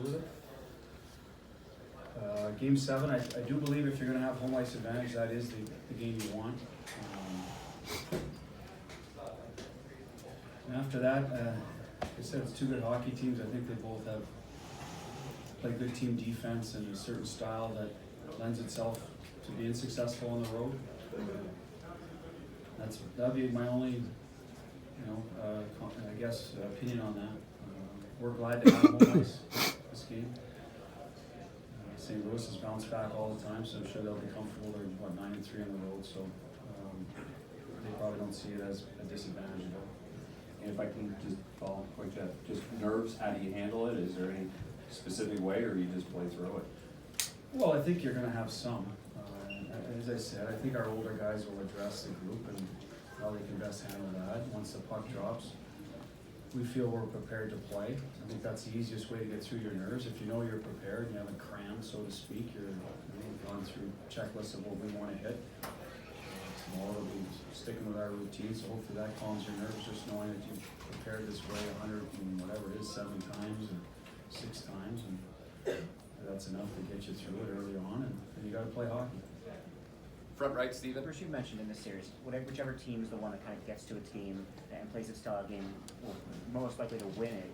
with it. Game 7, I do believe if you're going to have home ice advantage, that is the game you want. And after that, like I said, it's two good hockey teams. I think they both have play good team defense and a certain style that lends itself to being successful on the road. That'd be my only, I guess, opinion on that. We're glad to have home ice this game. St. Louis has bounced back all the time, so I'm sure they'll be comfortable. They're 9-3 on the road, so they probably don't see it as a disadvantage at all. And if I can just follow up quick, just nerves, how do you handle it? Is there any specific way, or you just play through it? Well, I think you're going to have some. As I said, I think our older guys will address the group and how they can best handle that. Once the puck drops, we feel we're prepared to play. I think that's the easiest way to get through your nerves. If you know you're prepared, you haven't crammed, so to speak, you've gone through checklists of what we want to hit. Tomorrow we'll be sticking with our routine, so hopefully that calms your nerves, just knowing that you've prepared this way 100 and whatever it is, 7 times or 6 times, and that's enough to get you through it early on, and you got to play hockey. Front right, Steven. First, you mentioned in this series, whichever team is the one that kind of gets to its game and plays its style of game will most likely to win it.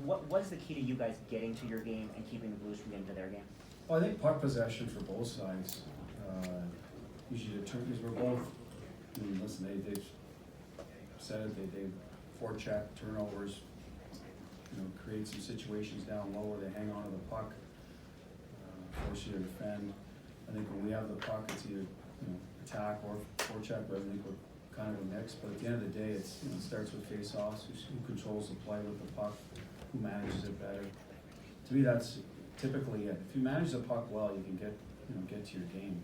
What is the key to you guys getting to your game and keeping the Blues from getting to their game? Well, I think puck possession for both sides. Usually the turkeys were both. I mean, listen, they've said it. They forecheck turnovers. Create some situations down low where they hang on to the puck, force you to defend. I think when we have the puck, it's either attack or forecheck, but I think we're kind of a mix. But at the end of the day, it starts with face-offs, who controls the play with the puck, who manages it better. To me, that's typically it. If you manage the puck well, you can get to your game.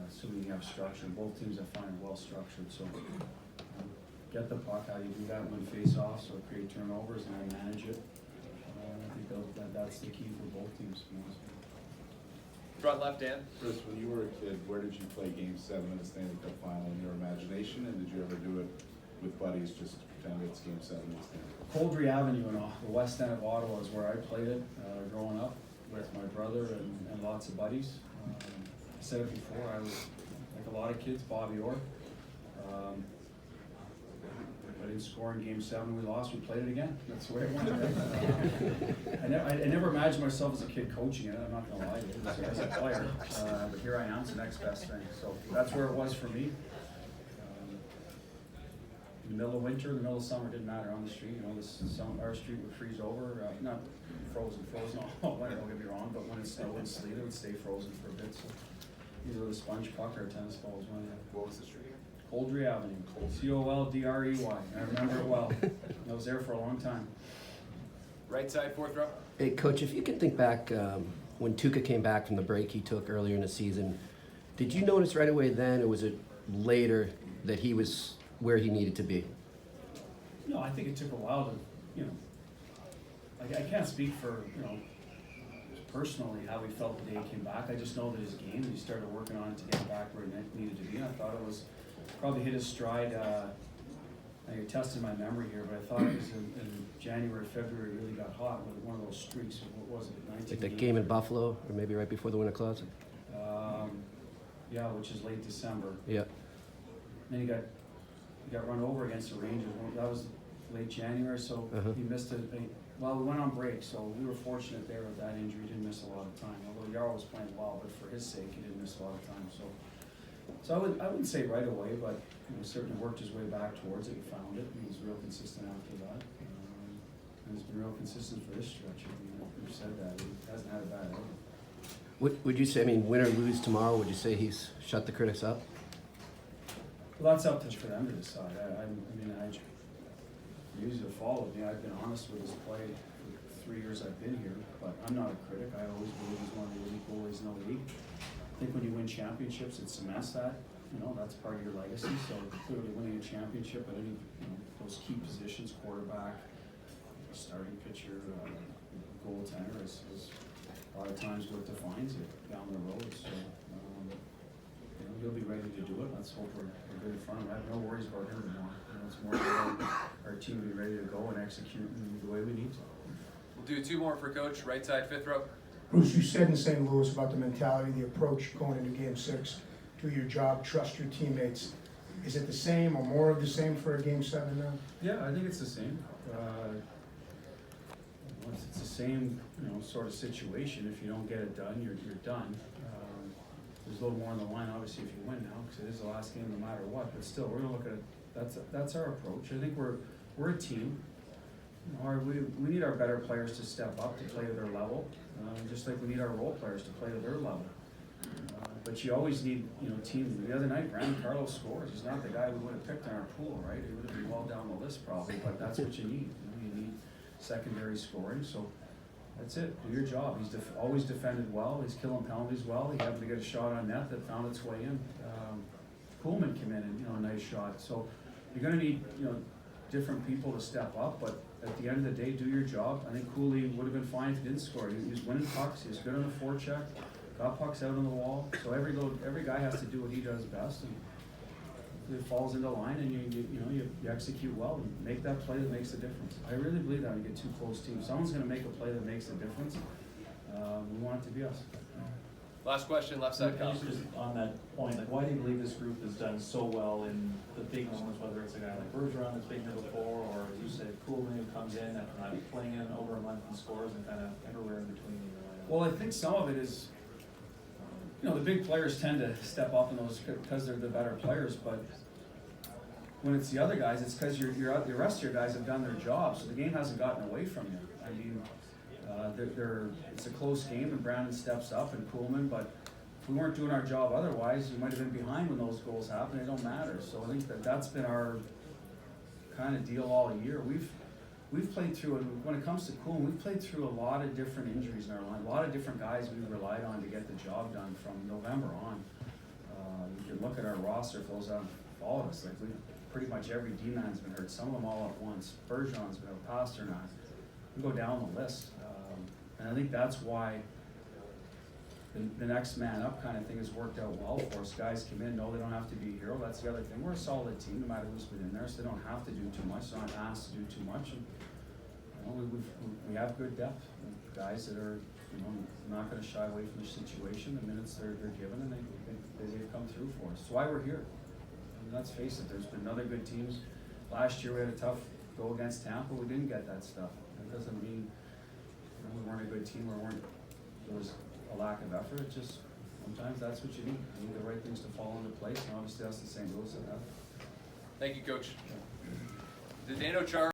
Assuming you have structure. Both teams I find are well structured. So get the puck, how you do that, win face-offs or create turnovers, and then manage it. I think that's the key for both teams. Front left, Dan. Chris, when you were a kid, where did you play Game 7 in the Stanley Cup Final in your imagination, and did you ever do it with buddies just to pretend it's Game 7 in the Stanley Cup? Coldry Avenue in the west end of Ottawa is where I played it growing up with my brother and lots of buddies. I said it before, I was, like a lot of kids, Bobby Orr. I didn't score in Game 7, we lost, we played it again. That's the way it went. I never imagined myself as a kid coaching it, I'm not going to lie to you, as a player. But here I am, it's the next best thing. So that's where it was for me. In the middle of winter, the middle of summer, didn't matter on the street. Our street would freeze over, not frozen all winter, don't get me wrong, but when it snowed and sleet, it would stay frozen for a bit. So either the sponge puck or tennis balls. What was the street? Coldry Avenue, Coldrey. I remember it well. I was there for a long time. Right side, fourth row. Hey, Coach, if you can think back when Tuukka came back from the break he took earlier in the season, did you notice right away then, or was it later that he was where he needed to be? No, I think it took a while to, I can't speak for, personally how he felt the day he came back. I just know that his game, he started working on it to get back where it needed to be, and I thought it was probably hit his stride. You're testing my memory here, but I thought it was in January, February, it really got hot with one of those streaks. What was it, 19 Like that game in Buffalo, or maybe right before the Winter Classic? Yeah, which is late December. Yeah. Then he got run over against the Rangers. That was late January, so he missed it. Well, we went on break, so we were fortunate there with that injury. He didn't miss a lot of time. Although Yarrow was playing well, but for his sake, he didn't miss a lot of time. So I wouldn't say right away, but certainly worked his way back towards it and found it. He was real consistent after that. And he's been real consistent for this stretch. We've said that. He hasn't had a bad outing. Would you say, win or lose tomorrow, would you say he's shut the critics up? Well, that's up for them to decide. I usually follow me. I've been honest with his play for 3 years I've been here, but I'm not a critic. I always believe he's one of the elite goalies in the league. I think when you win championships, it cements that. That's part of your legacy. So clearly winning a championship at any those key positions, quarterback, starting pitcher, goaltender, is a lot of times what defines it down the road. So he'll be ready to do it. Let's hope we're good in front of him. I have no worries about him anymore. It's more about our team to be ready to go and execute in the way we need to. We'll do two more for Coach, right side, fifth row. Bruce, you said in St. Louis about the mentality, the approach going into Game 6, do your job, trust your teammates. Is it the same or more of the same for a Game 7 now? Yeah, I think it's the same. It's the same, sort of situation. If you don't get it done, you're done. There's a little more on the line, obviously, if you win now, because it is the last game no matter what. But still, we're gonna look at it. That's our approach. I think we're a team. We need our better players to step up to play to their level, just like we need our role players to play to their level. But you always need, team. The other night, Brandon Carlos scores. He's not the guy we would have picked in our pool, right? He would have been well down the list probably, but that's what you need. You need secondary scoring, so that's it. Do your job. He's always defended well. He's killing penalties well. He happened to get a shot on net that found its way in. Coolman came in and, a nice shot. So you're gonna need, different people to step up, but at the end of the day, do your job. I think Cooley would have been fine if he didn't score. He was winning pucks. He was good on the forecheck. Got pucks out on the wall. So every guy has to do what he does best, and it falls into line, and you execute well and make that play that makes the difference. I really believe that when you get two close teams, someone's going to make a play that makes a difference. We want it to be us. Last question, left side, Kyle. Just on that point, like, why do you believe this group has done so well in the big moments, whether it's a guy like Bergeron that's been here before, or as you said, Coolman who comes in after not playing in over a month and scores, and kind of everywhere in between? Well, I think some of it is, the big players tend to step up in those because they're the better players, but when it's the other guys, it's because the rest of your guys have done their job, so the game hasn't gotten away from you. I mean, it's a close game, and Brandon steps up and Coolman, but if we weren't doing our job otherwise, we might have been behind when those goals happen. It don't matter. So I think that's been our kind of deal all year. We've played through, and when it comes to Coolman, we've played through a lot of different injuries in our line, a lot of different guys we relied on to get the job done from November on. You can look at our roster for those that have followed us. Like, pretty much every D-man's been hurt, some of them all at once. Bergeron's been out, Pasternak. We go down the list. And I think that's why the next man up kind of thing has worked out well for us. Guys come in, know they don't have to be a hero. That's the other thing. We're a solid team no matter who's been in there, so they don't have to do too much. They're not asked to do too much. And, we have good depth. Guys that are, not going to shy away from the situation. The minutes they're given, and they've come through for us. That's why we're here. And let's face it, there's been other good teams. Last year we had a tough go against Tampa. We didn't get that stuff. That doesn't mean we weren't a good team or there was a lack of effort. It's just sometimes that's what you need. You need the right things to fall into place, and obviously that's the St. Louis that have. Thank you, Coach. The Dano Char